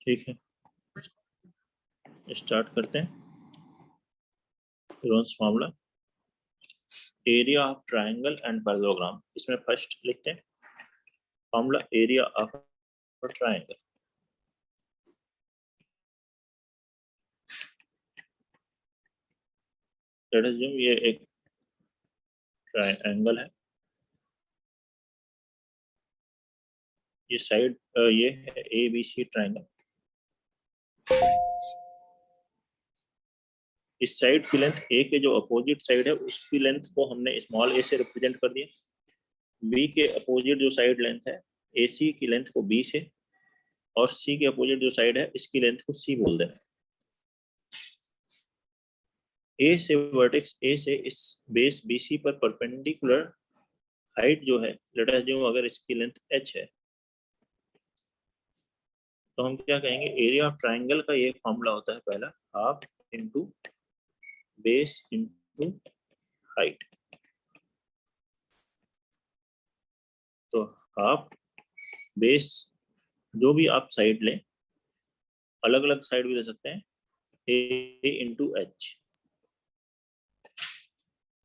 ठीक है, स्टार्ट करते हैं। Heron's formula, area of triangle and parallelogram. इसमें फर्स्ट लिखते हैं formula area of triangle. Let us assume ये एक ट्राइंगल है, ये साइड ये है ए बी सी ट्राइंगल। इस साइड की लेंथ ए के जो अपोजिट साइड है उसकी लेंथ को हमने स्मॉल ए से रिप्रेजेंट कर दिया। बी के अपोजिट जो साइड लेंथ है ए सी की लेंथ को बी से, और सी के अपोजिट जो साइड है इसकी लेंथ को सी बोल देना। ए से वर्टेक्स ए से इस बेस बी सी पर परपेंडिकुलर हाइट जो है, लेट अस अज्यूम अगर इसकी लेंथ h है तो हम क्या कहेंगे, एरिया ऑफ ट्राइंगल का ये फॉर्मूला होता है पहला, half into base into height. तो हाफ बेस, जो भी आप साइड लें, अलग अलग साइड भी ले सकते हैं, ए इंटू एच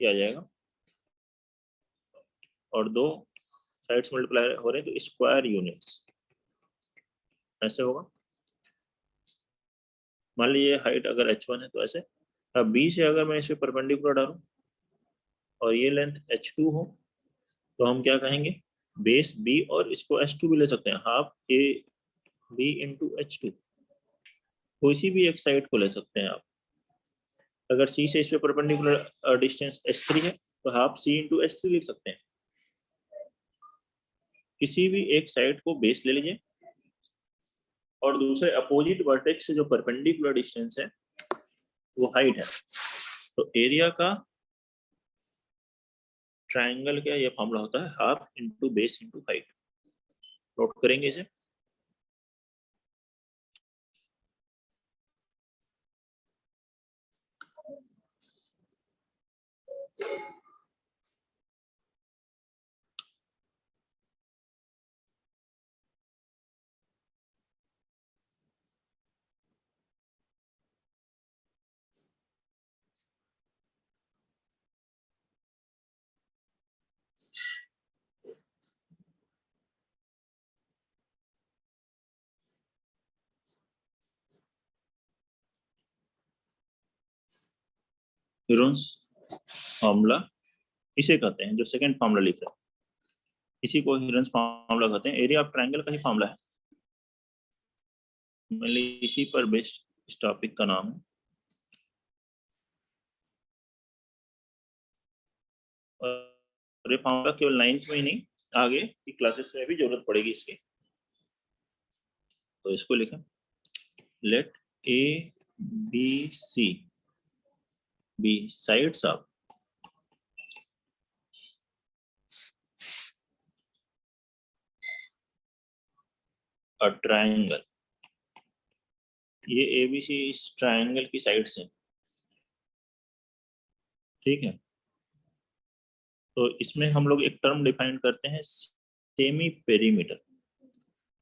आ जाएगा, और दो साइड्स मल्टीप्लाई हो रहे हैं तो स्क्वायर यूनिट्स ऐसे होगा। मान लीजिए हाइट अगर h1 है तो ऐसे। अब b से अगर मैं इस पे परपेंडिकुलर डालूं और ये लेंथ h2 हो तो हम क्या कहेंगे, बेस b, और इसको h2 भी ले सकते हैं, half A B into h2। किसी भी एक साइड को ले सकते हैं आप। अगर c से इस पे परपेंडिकुलर डिस्टेंस h3 है तो हाफ c इंटू h3 लिख सकते हैं। किसी भी एक साइड को बेस ले लीजिए और दूसरे अपोजिट वर्टेक्स से जो परपेंडिकुलर डिस्टेंस है वो हाइट है। तो एरिया का ट्राइंगल का ये फॉर्मूला होता है half into base into height. Note करेंगे इसे। ह्यूरोन्स फॉर्मूला इसे कहते हैं, जो सेकंड फॉर्मूला लिख रहे हैं इसी को ह्यूरोन्स फॉर्मूला कहते हैं। एरिया ऑफ ट्राइंगल का ही फॉर्मूला है, मेनली इसी पर बेस्ड इस टॉपिक का नाम है। और ये फॉर्मूला केवल 9th में ही नहीं, आगे की क्लासेस में भी जरूरत पड़ेगी इसकी। तो इसको लिखें, let A B C be sides of a triangle. ये एबीसी इस ट्राइंगल की साइड्स हैं, ठीक है। तो इसमें हम लोग एक टर्म डिफाइन करते हैं, सेमी पेरीमीटर।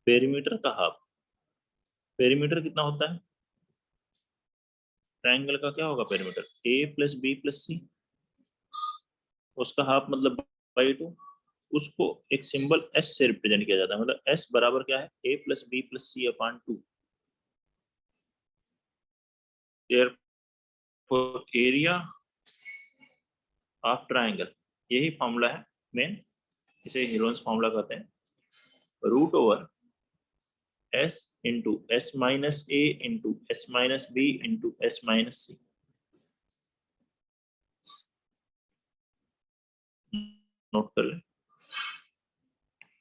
पेरीमीटर का हाफ, पेरीमीटर कितना होता है ट्राइंगल का, क्या होगा पेरीमीटर, ए प्लस बी प्लस सी, उसका हाफ मतलब बाई टू। उसको एक सिंबल एस से रिप्रेजेंट किया जाता है, मतलब एस बराबर क्या है, A plus B plus C upon 2। Area of triangle, यही फॉर्मूला है मेन, इसे ह्यूरोन्स फॉर्मूला कहते हैं। Root over S into S minus A into S minus B into S minus C. Note कर लें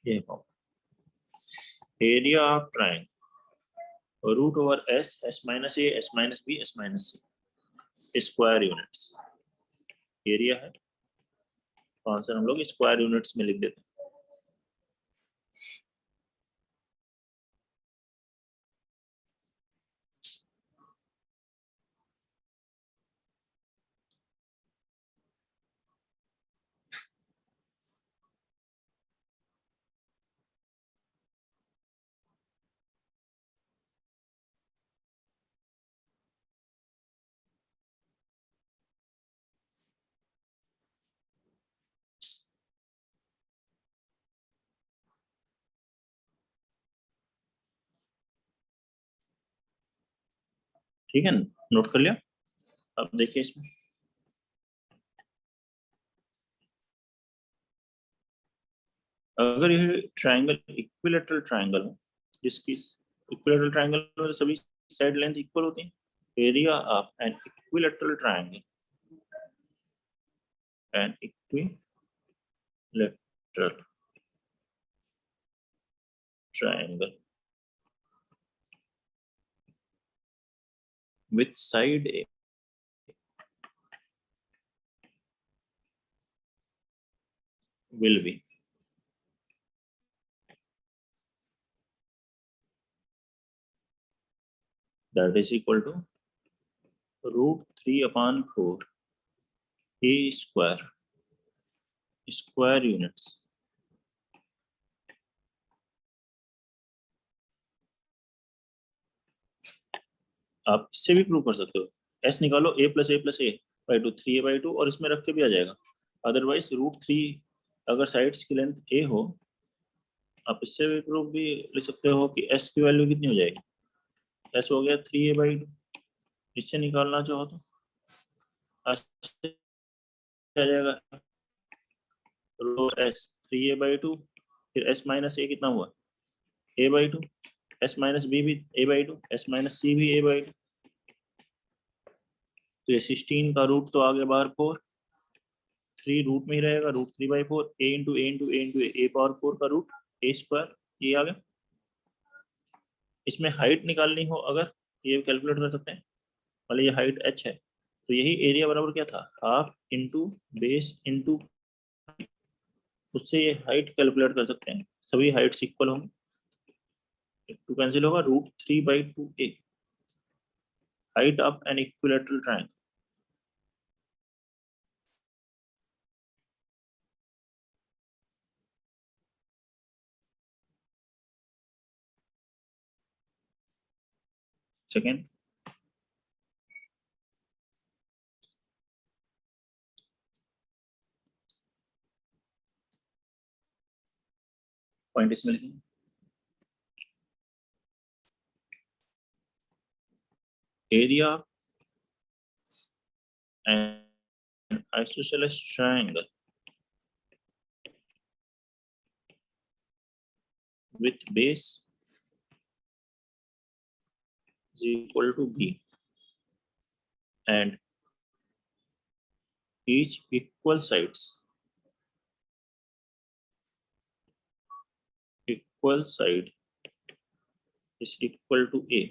ये formula, area of triangle root over S, S minus A, S minus B, S minus C, square units area है। तो answer हम लोग square units में लिख देते हैं। ठीक है, नोट कर लिया। अब देखिए इसमें अगर ये ट्रायंगल इक्विलेटरल ट्रायंगल हो, जिसकी इक्विलेटरल ट्रायंगल में सभी साइड लेंथ इक्वल होती है, area of an equilateral triangle, an equilateral triangle with side A will be that is equal to √3/4 A square units. आप इससे भी प्रूव कर सकते हो, एस निकालो, a + a + a/2 3a/2 और इसमें रख के भी आ जाएगा। अदरवाइज √3 अगर साइड्स की लेंथ a हो, आप इससे भी प्रूव भी ले सकते हो कि s की वैल्यू कितनी हो जाएगी, s हो गया 3a/2। इससे निकालना चाहो तो आ जाएगा रो s 3a/2, फिर s - a कितना हुआ a/2, s - b भी a/2, s - c भी a/2, तो ये 16 का रूट तो आगे बाहर 4, 3 रूट में ही रहेगा, √3/4 a into a into a into a power 4 का रूट a², ये आ गया। इसमें हाइट निकालनी हो अगर, ये कैलकुलेट कर सकते हैं, मान लीजिए हाइट h है, तो यही एरिया बराबर क्या था, हाफ इंटू बेस इंटू, उससे ये हाइट कैलकुलेट कर सकते हैं, सभी हाइट्स इक्वल होंगे, 2 कैंसिल होगा, √3/2a height of an equilateral triangle. Second, point इसमें लिखेंगे, area N isosceles triangle with base is equal to b and each equal side is equal to a,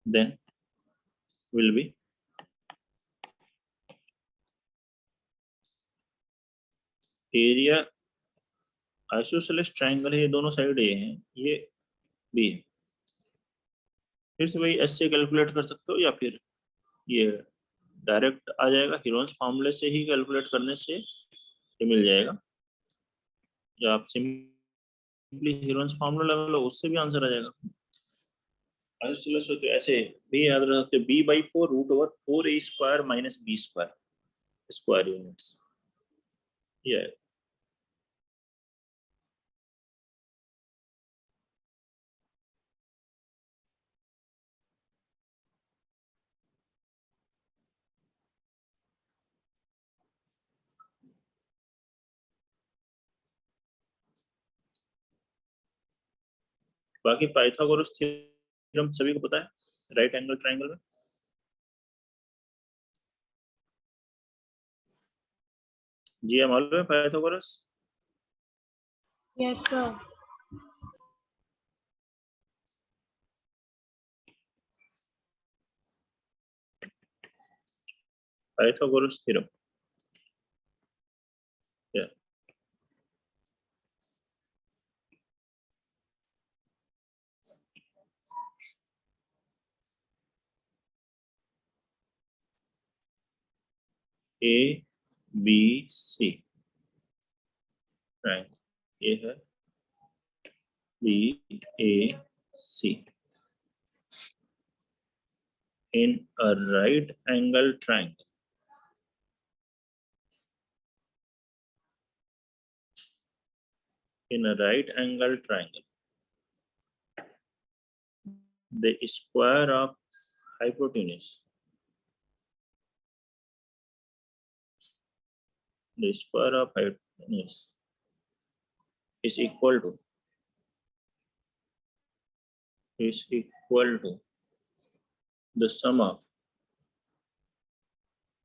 then will be area isosceles triangle है, ये दोनों side ए हैं, ये B है, फिर से वही एस से कैलकुलेट कर सकते हो या फिर ये डायरेक्ट आ जाएगा, हीरोन्स फॉर्मूले से ही कैलकुलेट करने से ये मिल जाएगा, या आप सिंपली हीरोन्स फॉर्मूला लगा लो, उससे भी आंसर आ जाएगा। आइसोसेलेस हो तो ऐसे भी याद रख सकते हो, b/4 √4a² - b² square units, ये है। बाकी पाइथागोरस थ्योरम सभी को पता है राइट एंगल ट्रायंगल में, जी मालूम है Pythagoras. Yes sir. Pythagoras theorem क्या, ए बी सी ट्रायंगल, ये है B A C in a right angle triangle, in a right angle triangle the square of hypotenuse, the square of hypotenuse is equal to the sum of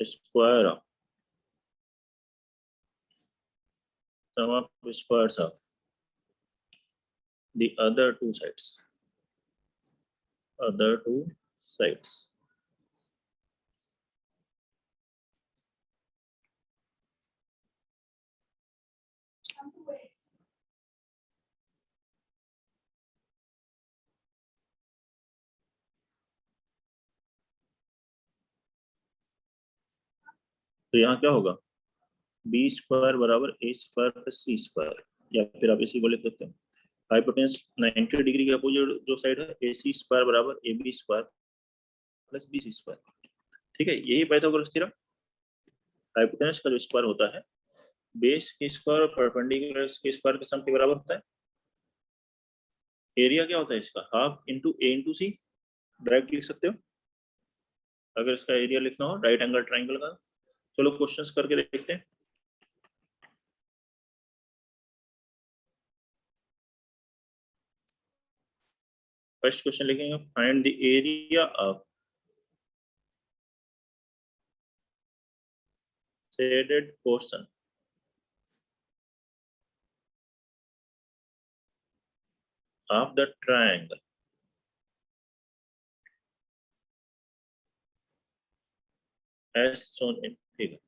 square of squares of the other two sides. तो यहाँ क्या होगा, B square बराबर A square plus C square, या फिर आप इसी को लिख सकते हैं हाइपोटेन्यूज 90 डिग्री के अपोजिट जो साइड है ए सी स्क्वायर बराबर A B square plus B C square. ठीक है, यही पाइथागोरस थ्योरम। हाइपोटेन्यूज का जो स्क्वायर होता है बेस के स्क्वायर और परपेंडिकुलर के स्क्वायर के सम के बराबर होता है। एरिया क्या होता है इसका, हाफ इंटू ए इंटू सी, डायरेक्ट लिख सकते हो अगर इसका एरिया लिखना हो राइट एंगल ट्राइंगल का। चलो क्वेश्चंस करके देखते हैं। फर्स्ट क्वेश्चन लिखेंगे, find the area of shaded portion of the triangle as shown in figure.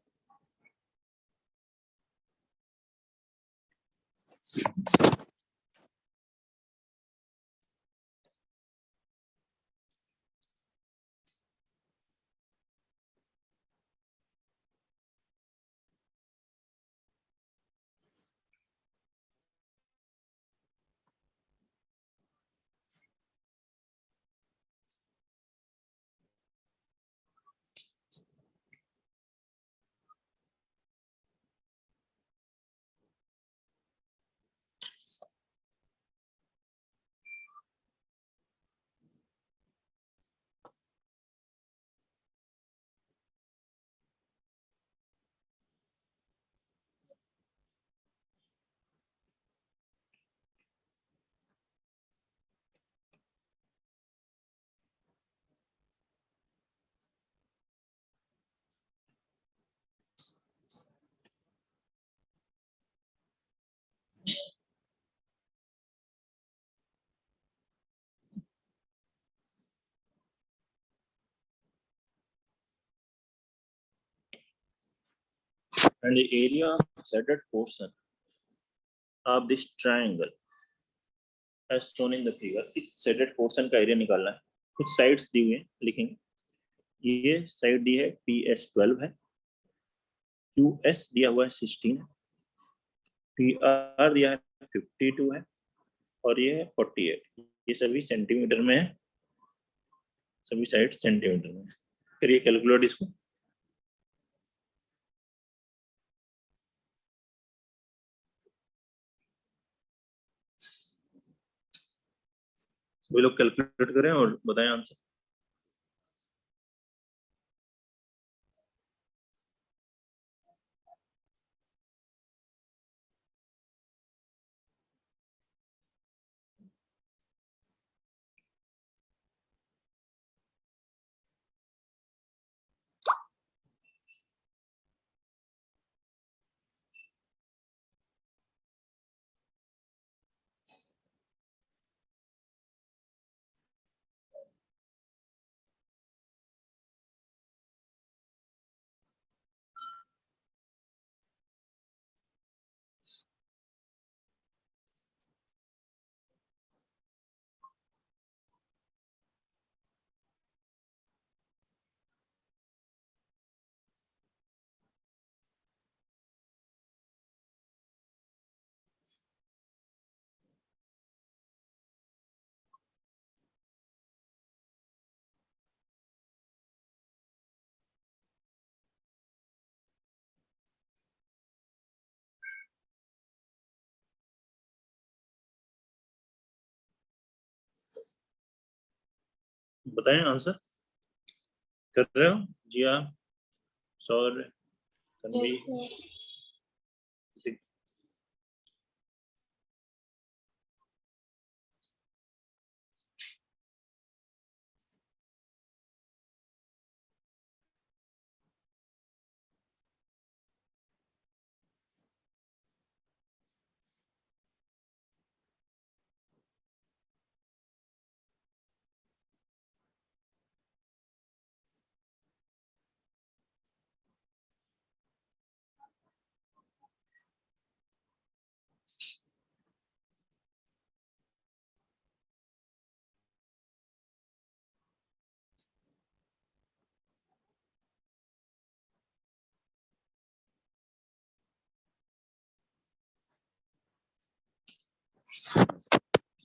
And the area of shaded portion of this triangle as shown in the figure. इस shaded portion का area निकालना है। कुछ sides दी हुई हैं, लिखेंगे। ये side दी है PS12 है, QS दिया हुआ है 16, PR दिया है 52 है, और ये है 48। ये सभी सेंटीमीटर में है, सभी साइड सेंटीमीटर में। करिए कैलकुलेट इसको। सभी लोग कैलकुलेट करें और बताएं आंसर। बताएं आंसर। कर रहे हो जिया, सौर, तन्वी? Yes, sir.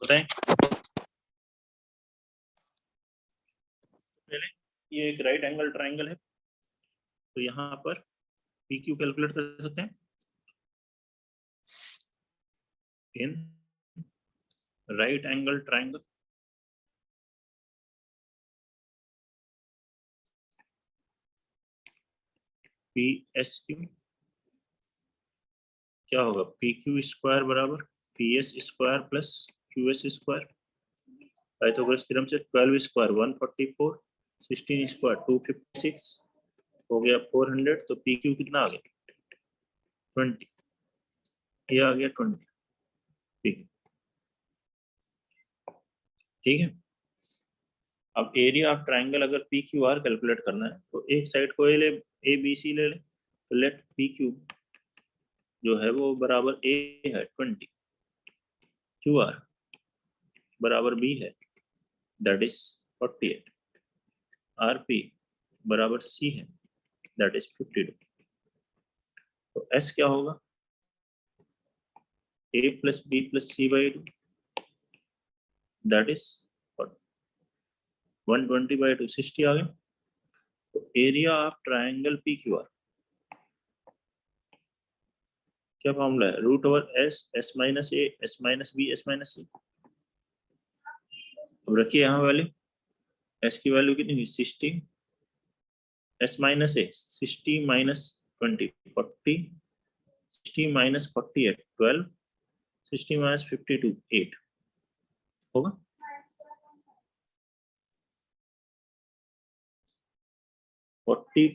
बताएं। पहले ये एक राइट एंगल ट्राइंगल है, तो यहाँ पर पी क्यू कैलकुलेट कर सकते हैं। In right angle triangle P S Q क्या होगा, पी क्यू स्क्वायर बराबर P S square plus Q S square. Pythagoras theorem से 12 स्क्वायर 144, 16 स्क्वायर 256 हो गया 400, तो पी क्यू कितना आ गया 20, ये आ गया 20 पी क्यू। ठीक है, अब एरिया ऑफ ट्राइंगल अगर पी क्यू आर कैलकुलेट करना है तो एक साइड को ए बी सी ले लें, तो लेट पी क्यू जो है वो बराबर ए है 20, क्यू आर बराबर बी है दैट इज 48, आर पी बराबर सी है दैट इज 52। तो एस क्या होगा, A plus B plus C by 2 that is 120 by 2 60 आ गया। तो area of triangle P Q R क्या फॉर्मूला है, root over S, S minus A, S minus B, S minus C. अब रखिए यहाँ वैल्यू, एस की वैल्यू कितनी हुई 60, एस माइनस ए 60 माइनस 20 40, 60 माइनस 48 12, 60 माइनस 52 8 होगा। फोर्टी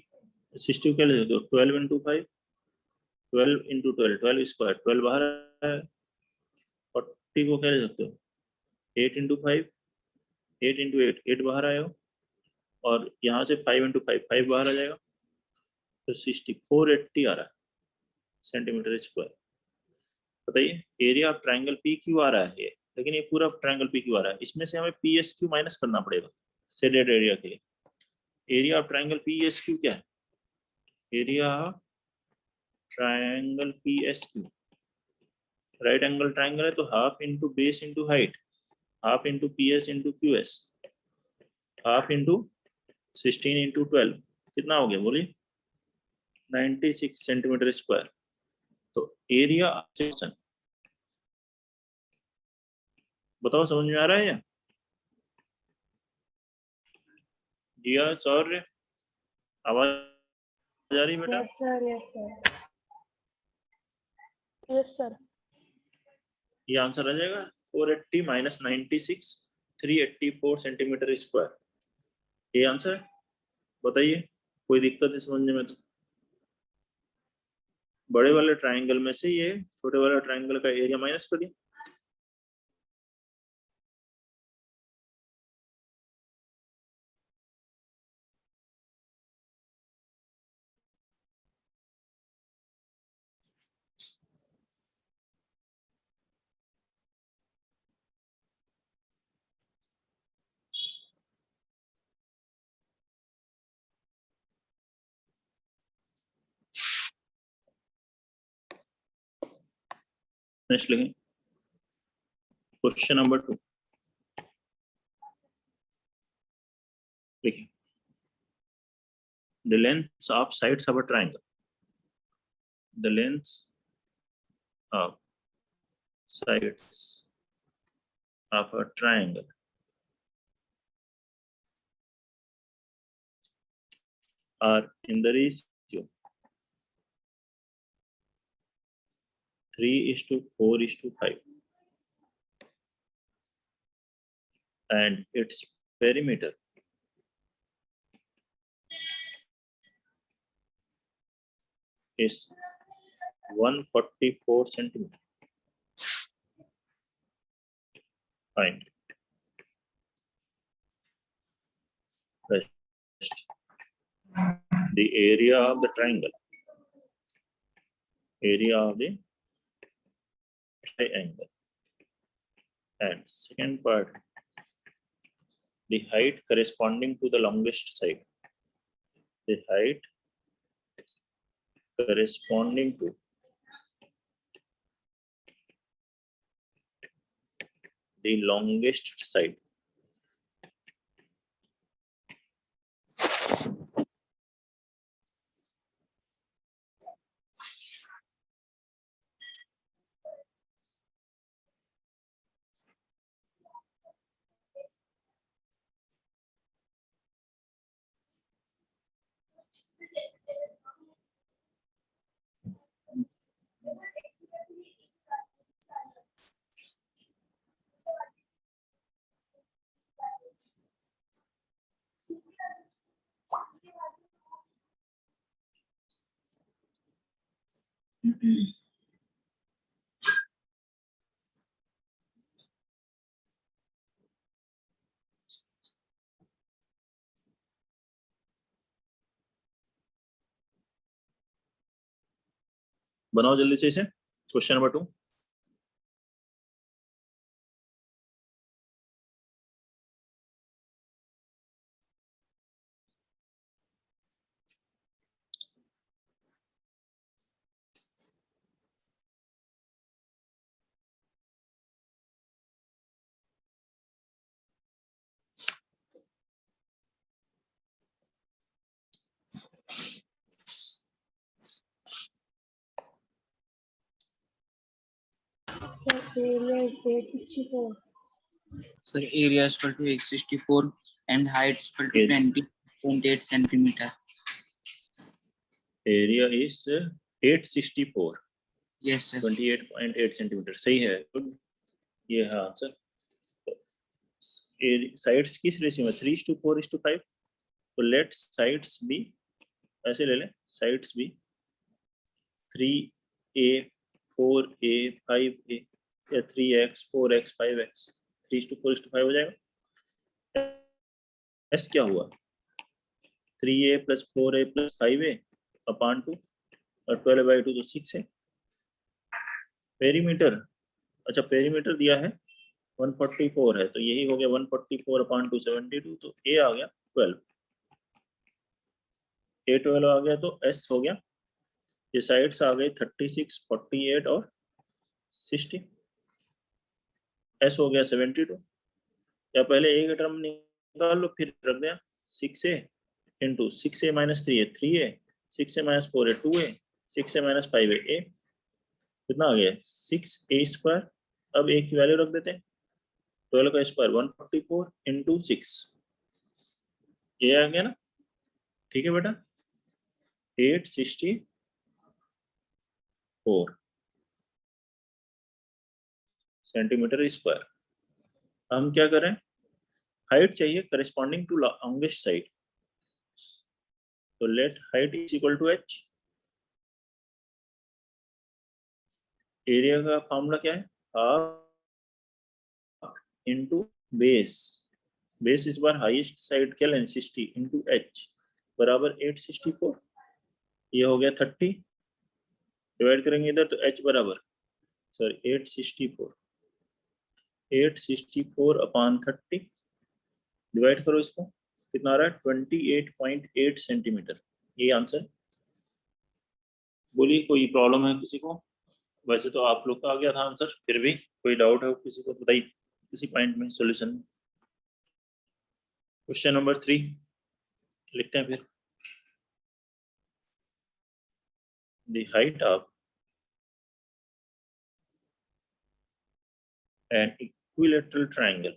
60 क्या ले सकते हो 12 इंटू 5, 12 इंटू 12 12 स्क्वायर 12 बाहर है, 40 को क्या ले सकते हो 8 इंटू 5, 8 इंटू 8 8 बाहर आए हो, और यहाँ से 5 इंटू 5 5 बाहर आ जाएगा, तो 480 आ रहा है सेंटीमीटर स्क्वायर। बताइए area of triangle P Q आ रहा है, लेकिन ये पूरा ट्राइंगल पी क्यू आ रहा है, इसमें से हमें पी एस क्यू माइनस करना पड़ेगा शेडेड एरिया के लिए। Area of triangle P S Q क्या है, area triangle P S Q right angle triangle है, तो half into base into height, half into P S into Q S, half into 16 into 12 कितना हो गया बोलिए 96 सेंटीमीटर स्क्वायर। तो area section बताओ समझ में आ रहा है या जिया, सौर्य, आवाज आ रही बेटा? Yes, sir. Yes, sir. Yes, sir. ये आंसर आ जाएगा 480 माइनस 96 384 सेंटीमीटर स्क्वायर, ये आंसर। बताइए कोई दिक्कत है समझने में? तो बड़े वाले ट्राइंगल में से ये छोटे वाले ट्राइंगल का एरिया माइनस कर दिया। नेक्स्ट लिखें क्वेश्चन नंबर 2, लिखिए the lengths of sides of a triangle, the lengths of sides of a triangle are in the ratio 3:4:5, and its perimeter is 144 centimeter. Find the area of the triangle, area of the triangle, and second part, the height corresponding to the longest side, the height corresponding to the longest side. बनाओ जल्दी से इसे, question number 2। area is 864. Sir, area is equal to 864 and height is equal to Yes. 20.8 centimeter. Area is 864, Yes, sir. 28.8 centimetre, सही है, good. ये है answer. Sides किस ratio में, 3:4:5, तो लेट साइड्स बी, ऐसे ले लें, sides B 3a 4a 5a या 3x 4x 5x, 3:4:5 हो जाएगा। एस क्या हुआ, 3a + 4a + 5a अपॉन 2 और 12/2 तो 6 है। पेरीमीटर, अच्छा पेरीमीटर दिया है 144 है, तो यही हो गया 144 अपॉन 2 72, तो a आ गया 12, a 12 आ गया, तो s हो गया, ये साइड्स आ गए 36 48 और 60, s हो गया 72, या पहले a का टर्म निकाल लो फिर रख दिया, 6a into 6a - 3a 3a, 6a - 4a 2a, 6a - 5a a, कितना आ गया 6a²। अब a की वैल्यू रख देते हैं, 12 का स्क्वायर 144 इंटू 6, ये आ गया ना, ठीक है बेटा, 864 सेंटीमीटर स्क्वायर। हम क्या करें, हाइट चाहिए करेस्पॉन्डिंग टू लॉन्गेस्ट साइड, तो let height is equal to h। Area का फॉर्मूला क्या है, हाफ इंटू बेस, बेस इस बार हाईएस्ट साइड क्या लें 60 इंटू h बराबर 864, ये हो गया 30, डिवाइड करेंगे इधर तो h बराबर सर 864 अपॉन 30, डिवाइड करो इसको, कितना आ रहा है 28.8 सेंटीमीटर, ये आंसर। बोलिए कोई प्रॉब्लम है किसी को, वैसे तो आप लोग का आ गया था आंसर, फिर भी कोई डाउट है किसी को बताइए, किसी पॉइंट में सॉल्यूशन में। क्वेश्चन नंबर 3 लिखते हैं फिर, the height of an equilateral triangle,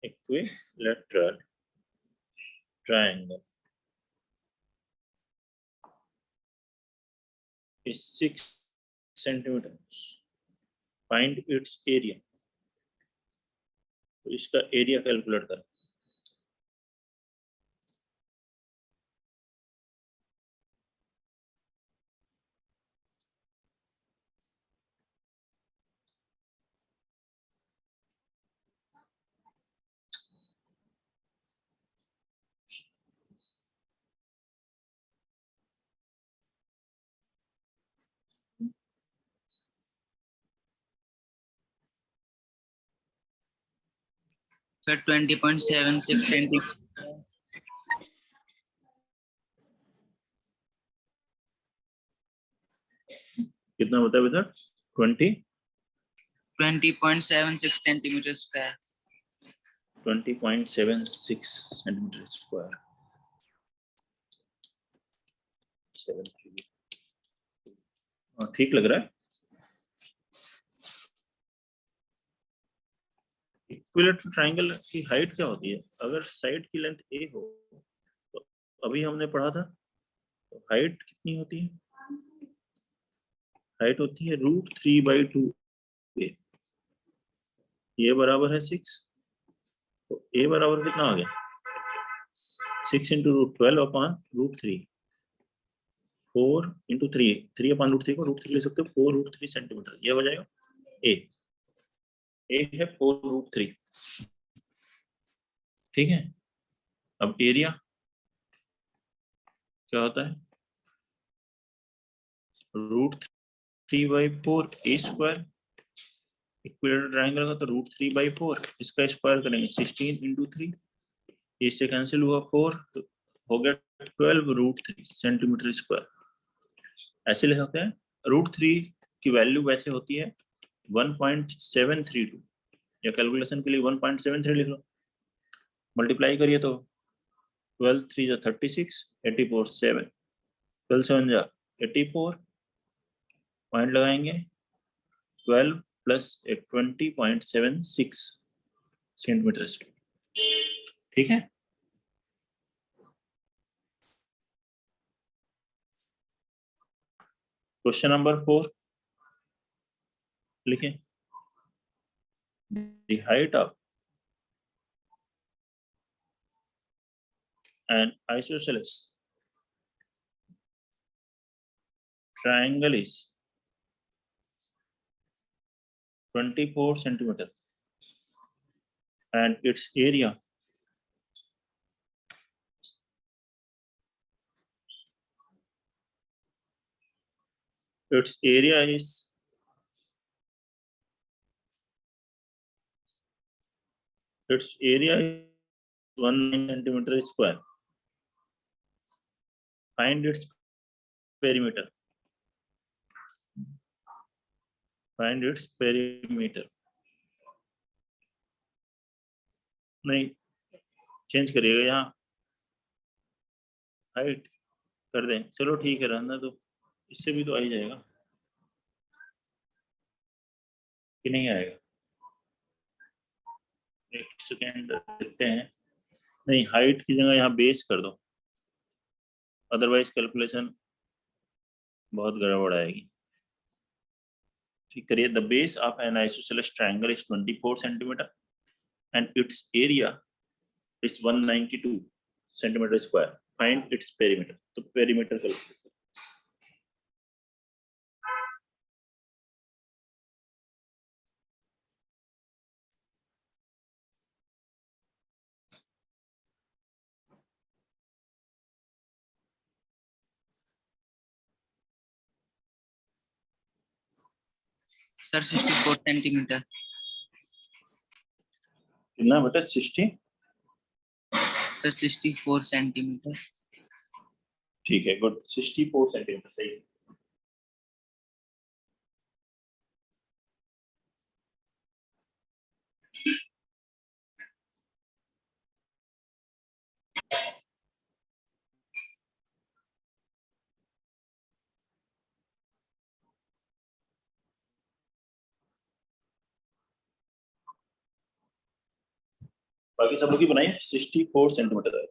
equilateral triangle is 6 centimeters. Find its area. तो इसका एरिया कैलकुलेट करें. Sir, 20.76 centimeters. कितना होता है बेटा? 20.76 centimeters square. 20.76 centimeter square. 73. ठीक लग रहा है. इक्विलेटरल ट्रायंगल की हाइट क्या होती है? अगर साइड की लेंथ a हो तो अभी हमने पढ़ा था, तो हाइट कितनी होती है? हाइट होती है √3/2 a. ये बराबर है 6, तो a बराबर कितना आ गया? 6 × √12/√3. 4 × 3, 3/√3 को √3 ले सकते हो, 4√3 सेंटीमीटर. ये हो जाएगा a. a है 4√3. ठीक है. अब एरिया क्या होता है? √3/4 a स्क्वायर. इक्विलेटरल ट्रायंगल का तो √3/4, इसका स्क्वायर करेंगे 16 × 3. इससे कैंसिल हुआ 4, तो हो गया 12√3 सेंटीमीटर स्क्वायर. ऐसे ले सकते हैं. √3 की वैल्यू वैसे होती है 1.732, या कैलकुलेशन के लिए 1.73 लिख लो. मल्टीप्लाई करिए तो 12 3 जा 36, 84 7, 12 7 जा 84, पॉइंट लगाएंगे 12 प्लस 20.76 सेंटीमीटर स्क्वायर. ठीक है. क्वेश्चन नंबर 4 लिखें. The height of an isosceles triangle is 24 centimeter and its area is 1 centimeter square. Find its perimeter. Find its perimeter. नहीं, चेंज करिएगा, यहाँ हाइट कर दें. चलो ठीक है, रहना तो. इससे भी तो आ ही जाएगा कि नहीं आएगा? एक सेकेंड देखते हैं. नहीं, हाइट की जगह यहाँ बेस कर दो, अदरवाइज कैलकुलेशन बहुत गड़बड़ आएगी. ठीक करिए. The base of N isosceles triangle is 24 centimetre and it's area is 192 centimetre square. Find its perimeter. तो पेरीमीटर कैलकुलेट. Sir, 64 centimeter. कितना बेटा? 60. Sir, 64 centimeter. ठीक है, गुड. 64 सेंटीमीटर सही. बाकी सब लोग की बनाइए. 64 सेंटीमीटर है.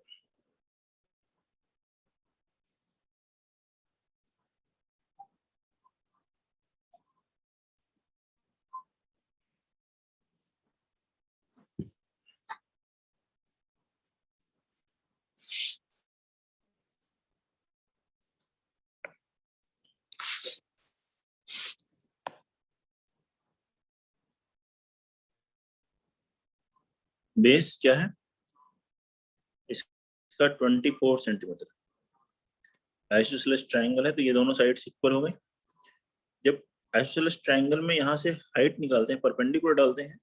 बेस क्या है इसका 24 सेंटीमीटर। आइसोसेलेस ट्रायंगल है तो ये दोनों साइड्स इक्वल हो गए। जब आइसोसेलेस ट्रायंगल में यहाँ से हाइट निकालते हैं, परपेंडिकुलर डालते हैं,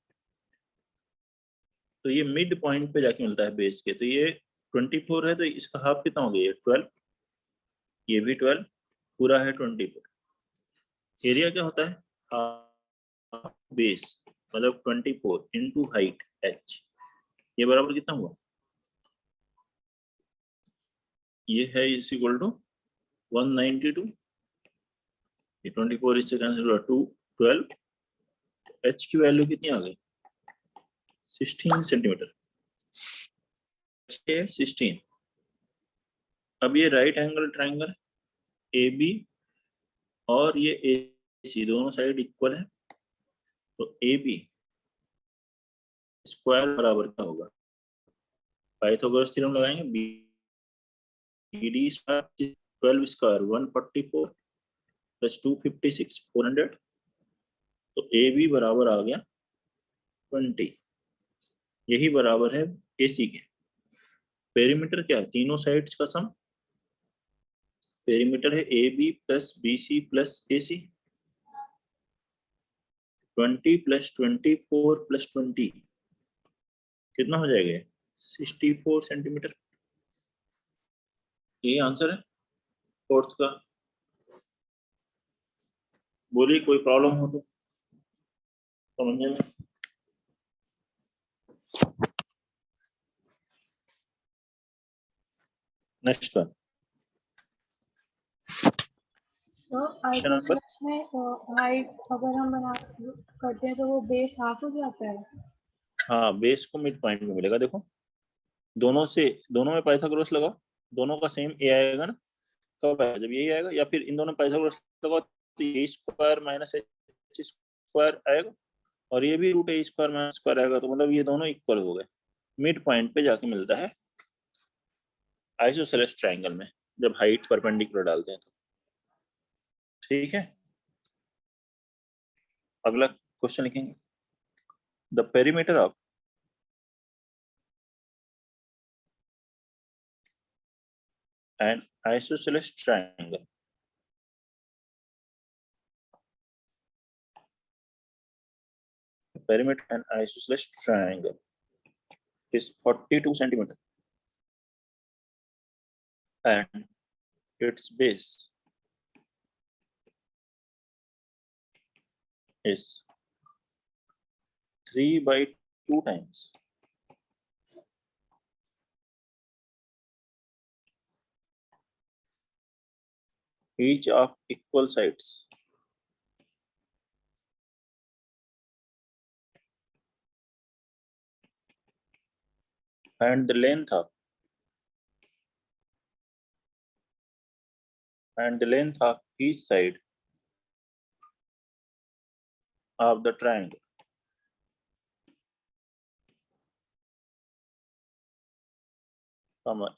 तो ये मिड पॉइंट पे जाके मिलता है बेस के। तो ये 24 है तो इसका हाफ कितना हो गया, 12, ये भी 12, पूरा है 24। एरिया क्या होता है, हाफ बेस मतलब 24 इंटू हाइट h, ये बराबर कितना हुआ, ये है इज इक्वल टू 192। ये 24 इससे कैंसिल हुआ, 2 12, h की वैल्यू कितनी आ गई, 16 सेंटीमीटर, 16। अब ये right angle triangle A B और ये ए सी दोनों साइड इक्वल है, तो ए बी स्क्वायर बराबर क्या होगा, पाइथागोरस थ्योरम लगाएंगे, B D square 12 square 144 plus 256 400, तो ए बी बराबर आ गया 20, यही बराबर है ए सी के। पेरीमीटर क्या है, तीनों साइड्स का सम, पेरीमीटर है A B plus B C plus A C, 20 plus 24 plus 20 कितना हो जाएगा, 64 सेंटीमीटर। ये आंसर है फोर्थ का। बोलिए कोई प्रॉब्लम हो तो समझने में। नेक्स्ट वन, तो क्वेश्चन नंबर, आइसोसेलेस में हाइट अगर हम बना करते हैं तो वो बेस हाफ हो जाता है। हाँ बेस को मिड पॉइंट में मिलेगा। देखो दोनों में पाइथागोरस लगाओ, दोनों का सेम ए आएगा ना, कब आएगा, जब यही आएगा, या फिर इन दोनों पाइथागोरस लगाओ तो ए स्क्वायर माइनस एच स्क्वायर आएगा, और ये भी रूट ए स्क्वायर माइनस स्क्वायर आएगा, तो मतलब ये दोनों इक्वल हो गए, मिड पॉइंट पे जाके मिलता है आइसोसेलेस ट्रायंगल में, जब हाइट परपेंडिकुलर डालते हैं तो। ठीक है, अगला क्वेश्चन लिखेंगे, the perimeter of N isosceles triangle perimeter and isosceles triangle is 42 centimeter and its base is 3 by 2 times each of equal sides and the length of each side of the triangle,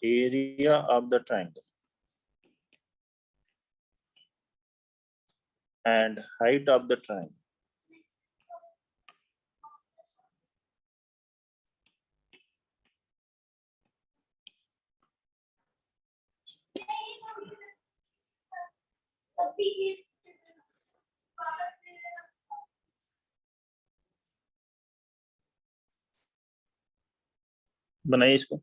area of the triangle and height of the triangle. बनाइए इसको।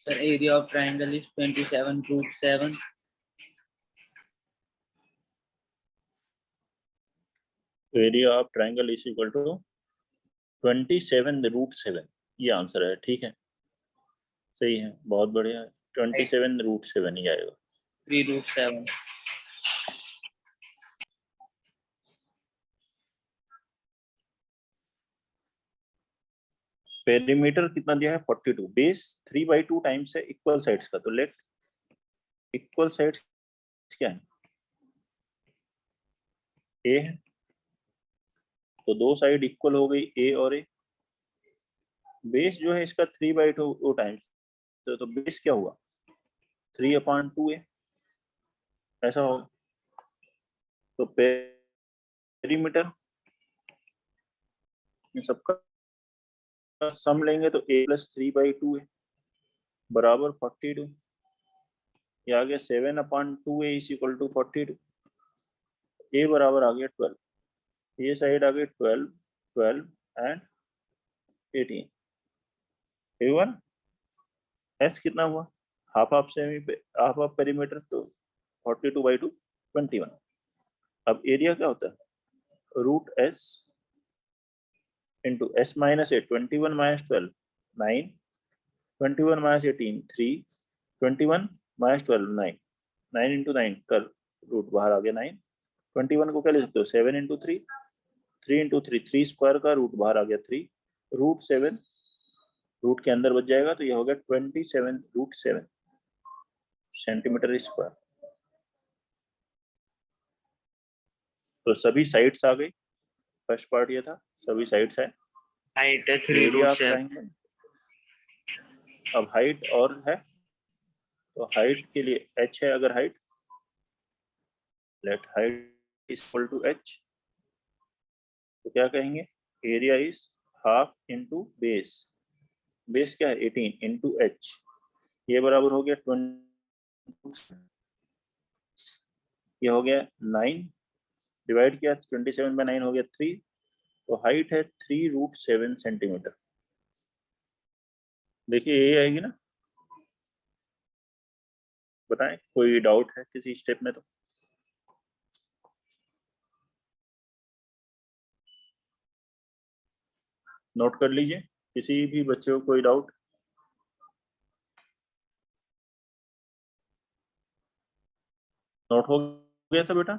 Sir, area of triangle is 27 root 7. Area of triangle is equal to 27 root 7, ये answer है। ठीक है, सही है, बहुत बढ़िया है, 27 रूट 7 ही आएगा। 3 root 7. पेरीमीटर कितना दिया है 42, बेस 3/2 टाइम्स है इक्वल साइड्स का, तो लेट इक्वल साइड्स क्या है, ए है, तो दो साइड इक्वल हो गई ए और ए। बेस जो है इसका 3/2 टाइम्स, तो बेस क्या हुआ 3/2 ए, ऐसा होगा। तो पेरीमीटर सबका सम लेंगे तो a + 3/2 है बराबर 42, ये आ गया 7/2 a = 42, a बराबर आ गया 12, ये साइड आ गई 12, 12 एंड 18, एवन s कितना हुआ, हाफ हाफ सेमी पे हाफ हाफ पेरीमीटर, तो 42/2 21। अब एरिया क्या होता है √s इंटू s - a, 21 - 12 9, 21 - 18 3, 21 - 12 9, 9 × 9 कर रूट बाहर आ गया 9, 21 को क्या ले सकते हो 7 × 3, 3 × 3 3 स्क्वायर का रूट बाहर आ गया 3, √7 रूट के अंदर बच जाएगा, तो ये हो गया 27√7 सेंटीमीटर स्क्वायर। तो सभी साइड्स आ गई, फर्स्ट पार्ट ये था, सभी साइड्स है। हाइट है एरिया आप 3√7। चाहेंगे, अब हाइट और है, तो हाइट के लिए h है, अगर height let height equal to h, तो क्या कहेंगे area is half into base, base क्या है 18 इंटू h, ये बराबर हो गया 20, ये हो गया 9 डिवाइड किया 27/9 हो गया 3, तो हाइट है 3√7 सेंटीमीटर। देखिए ये आएगी ना, बताएं कोई डाउट है किसी स्टेप में तो। नोट कर लीजिए, किसी भी बच्चे को कोई डाउट। नोट हो गया था बेटा।